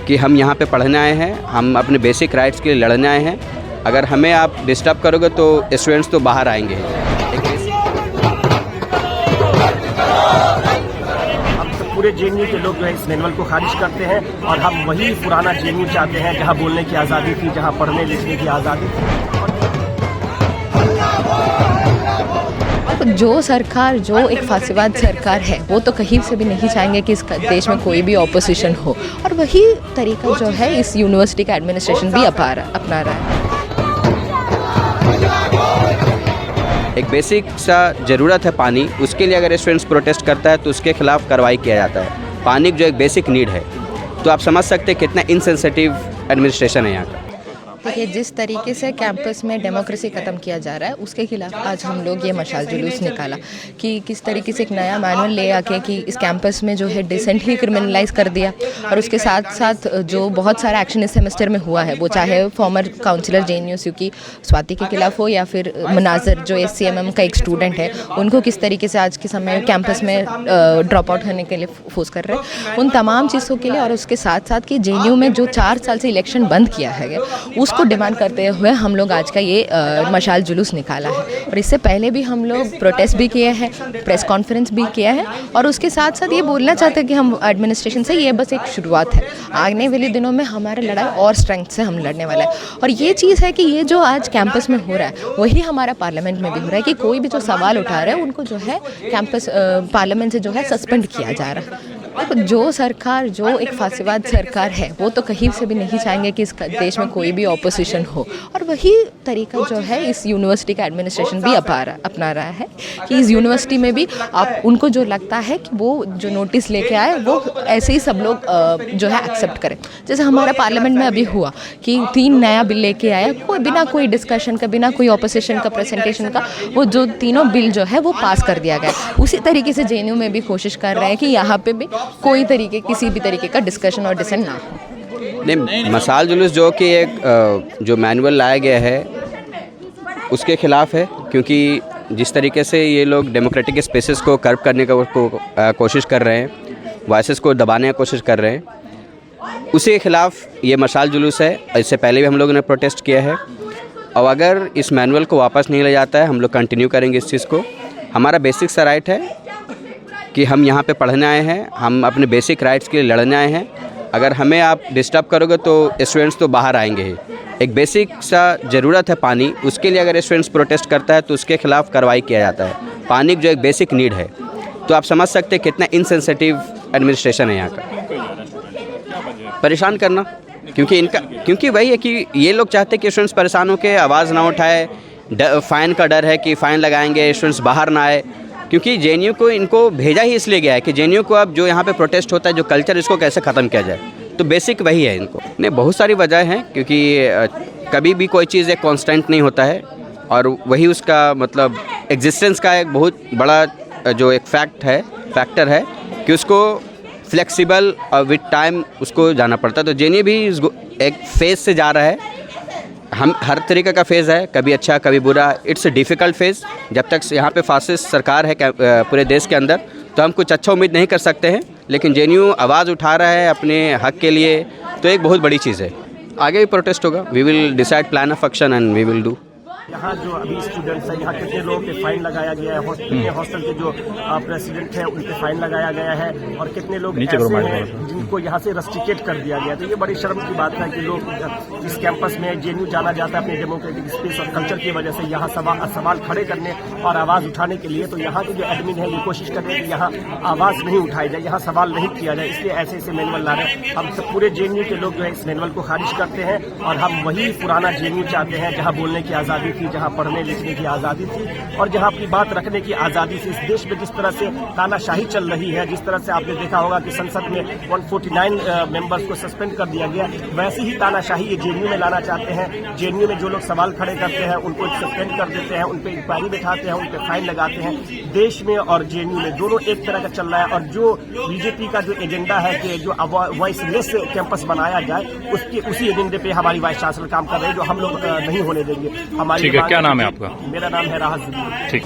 कि हम यहाँ पे पढ़ने आए हैं, हम अपने बेसिक राइट्स के लिए लड़ने आए हैं। अगर हमें आप डिस्टर्ब करोगे तो स्टूडेंट्स तो बाहर आएंगे। हम तो पूरे जेएनयू के लोग जो है इस मैनुअल को खारिज करते हैं और हम वही पुराना जेएनयू चाहते हैं जहाँ बोलने की आज़ादी थी, जहाँ पढ़ने लिखने की आज़ादी थी। जो सरकार जो एक फासिवाद सरकार है वो तो कहीं से भी नहीं चाहेंगे कि इस देश में कोई भी ऑपोजिशन हो, और वही तरीका जो है इस यूनिवर्सिटी का एडमिनिस्ट्रेशन भी अपना रहा है। एक बेसिक सा ज़रूरत है पानी, उसके लिए अगर स्टूडेंट्स प्रोटेस्ट करता है तो उसके खिलाफ कार्रवाई किया जाता है। पानी जो एक बेसिक नीड है, तो आप समझ सकते हैं कितना इनसेंसिटिव एडमिनिस्ट्रेशन है यहाँ का। देखिए, जिस तरीके से कैंपस में डेमोक्रेसी ख़त्म किया जा रहा है उसके खिलाफ आज हम लोग ये मशाल जुलूस निकाला कि किस तरीके से एक नया मैनुअल ले आके कि इस कैंपस में जो है डिसेंट ही क्रिमिनलाइज कर दिया, और उसके साथ साथ जो बहुत सारा एक्शन इस सेमेस्टर में हुआ है, वो चाहे फॉर्मर काउंसिलर जेएनयू की स्वाति के खिलाफ हो या फिर मनाजर जो SCMM का एक स्टूडेंट है, उनको किस तरीके से आज के समय कैंपस में ड्रॉप आउट होने के लिए फोर्स कर रहे हैं, उन तमाम चीज़ों के लिए। और उसके साथ साथ कि जेएनयू में जो 4 साल से इलेक्शन बंद किया है उसको डिमांड करते हुए हम लोग आज का ये मशाल जुलूस निकाला है। और इससे पहले भी हम लोग प्रोटेस्ट भी किए हैं, प्रेस कॉन्फ्रेंस भी किया है, और उसके साथ साथ ये बोलना चाहते हैं कि हम एडमिनिस्ट्रेशन से ये बस एक शुरुआत है, आने वाले दिनों में हमारा लड़ाई और स्ट्रेंथ से हम लड़ने वाला है। और ये चीज़ है कि ये जो आज कैंपस में हो रहा है वही हमारा पार्लियामेंट में भी हो रहा है कि कोई भी जो सवाल उठा रहा है उनको जो है कैंपस पार्लियामेंट से जो है सस्पेंड किया जा रहा है। जो सरकार जो एक फासिवाद सरकार है वो तो कहीं से भी नहीं चाहेंगे कि इस देश में कोई भी ऑपोजिशन हो, और वही तरीका जो है इस यूनिवर्सिटी का एडमिनिस्ट्रेशन भी अपना रहा है कि इस यूनिवर्सिटी में भी आप उनको जो लगता है कि वो जो नोटिस लेके आए वो ऐसे ही सब लोग जो है एक्सेप्ट करें। जैसे हमारा पार्लियामेंट में अभी हुआ कि 3 नया बिल लेके आया, कोई बिना कोई डिस्कशन का, बिना कोई ऑपोजिशन का प्रेजेंटेशन का, वो जो तीनों बिल जो है वो पास कर दिया गया। उसी तरीके से जेएनयू में भी कोशिश कर रहे हैं कि यहाँ पे भी कोई तरीके किसी भी तरीके का डिस्कशन और डिसेंट ना हो। नहीं, मशाल जुलूस जो कि एक जो मैनुअल लाया गया है उसके खिलाफ है, क्योंकि जिस तरीके से ये लोग डेमोक्रेटिक स्पेसेस को कर्व करने का कोशिश कर रहे हैं, वॉइसेस को दबाने की कोशिश कर रहे हैं, उसी के खिलाफ ये मशाल जुलूस है। इससे पहले भी हम लोगों ने प्रोटेस्ट किया है, और अगर इस मैनुअल को वापस नहीं लिया जाता है हम लोग कंटिन्यू करेंगे इस चीज़ को। हमारा बेसिक सा राइट है कि हम यहाँ पे पढ़ने आए हैं, हम अपने बेसिक राइट्स के लिए लड़ने आए हैं। अगर हमें आप डिस्टर्ब करोगे तो स्टूडेंट्स तो बाहर आएंगे ही। एक बेसिक सा ज़रूरत है पानी, उसके लिए अगर स्टूडेंट्स प्रोटेस्ट करता है तो उसके खिलाफ कार्रवाई किया जाता है। पानी जो एक बेसिक नीड है, तो आप समझ सकते हैं कितना इनसेंसिटिव एडमिनिस्ट्रेशन है यहाँ का। परेशान करना, क्योंकि वही है कि ये लोग चाहते हैं कि स्टूडेंट्स परेशान होकर आवाज़ ना उठाए, फ़ाइन का डर है कि फ़ाइन लगाएंगे, स्टूडेंट्स बाहर ना आए। क्योंकि जेएनयू को इनको भेजा ही इसलिए गया है कि जेएनयू को अब जो यहाँ पे प्रोटेस्ट होता है, जो कल्चर, इसको कैसे ख़त्म किया जाए। तो बेसिक वही है इनको। नहीं, बहुत सारी वजह हैं, क्योंकि कभी भी कोई चीज़ एक कांस्टेंट नहीं होता है, और वही उसका मतलब एग्जिस्टेंस का एक बहुत बड़ा जो एक फैक्टर है कि उसको फ्लेक्सिबल और विद टाइम उसको जाना पड़ता है। तो जेएनयू भी एक फेज़ से जा रहा है। हम हर तरीके का फेज़ है, कभी अच्छा कभी बुरा। It's a difficult phase. जब तक यहाँ पे फासिस्ट सरकार है पूरे देश के अंदर, तो हम कुछ अच्छा उम्मीद नहीं कर सकते हैं। लेकिन जेएनयू आवाज़ उठा रहा है अपने हक के लिए, तो एक बहुत बड़ी चीज़ है। आगे भी प्रोटेस्ट होगा। We will decide plan of action and we will do. यहाँ जो अभी स्टूडेंट्स हैं, यहाँ कितने लोगों पे फाइन लगाया गया है, हॉस्टल के जो प्रेसिडेंट हैं उन पे फाइन लगाया गया है, और कितने लोग ऐसे हैं जिनको यहाँ से रस्टिकेट कर दिया गया। तो ये बड़ी शर्म की बात है कि लोग इस कैंपस में जेएनयू जाना जाता है अपने डेमोक्रेटिक स्पेस और कल्चर की वजह से, यहाँ सवाल खड़े करने और आवाज़ उठाने के लिए। तो यहाँ के जो एडमिन है ये कोशिश कर रहे हैं कि यहाँ आवाज़ नहीं उठाई जाए, यहाँ सवाल नहीं किया जाए, इसलिए ऐसे मैनुअल ला रहे हैं। हम सब पूरे जेएनयू के लोग जो है इस मैनुअल को खारिज करते हैं और हम वही पुराना जेएनयू चाहते हैं जहाँ बोलने की आज़ादी थी, जहाँ पढ़ने लिखने की आज़ादी थी, और जहाँ अपनी बात रखने की आज़ादी थी। इस देश में जिस तरह से तानाशाही चल रही है, जिस तरह से आपने देखा होगा कि संसद में 149 मेंबर्स को सस्पेंड कर दिया गया, वैसी ही तानाशाही ये जेएनयू में लाना चाहते हैं। जेएनयू में जो लोग सवाल खड़े करते हैं उनको सस्पेंड कर देते हैं, उन पर इंक्वायरी बिठाते हैं, उन पर फाइन लगाते हैं। देश में और जेएनयू में दोनों एक तरह का चल रहा है। और जो बीजेपी का जो एजेंडा है कि जो वॉइसलेस कैंपस बनाया जाए, उसी एजेंडे पे हमारी वाइस चांसलर काम कर रहे हैं, जो हम लोग नहीं होने देंगे। हमारी क्या नाम है आपका? मेरा नाम है राहत जुबैर। ठीक।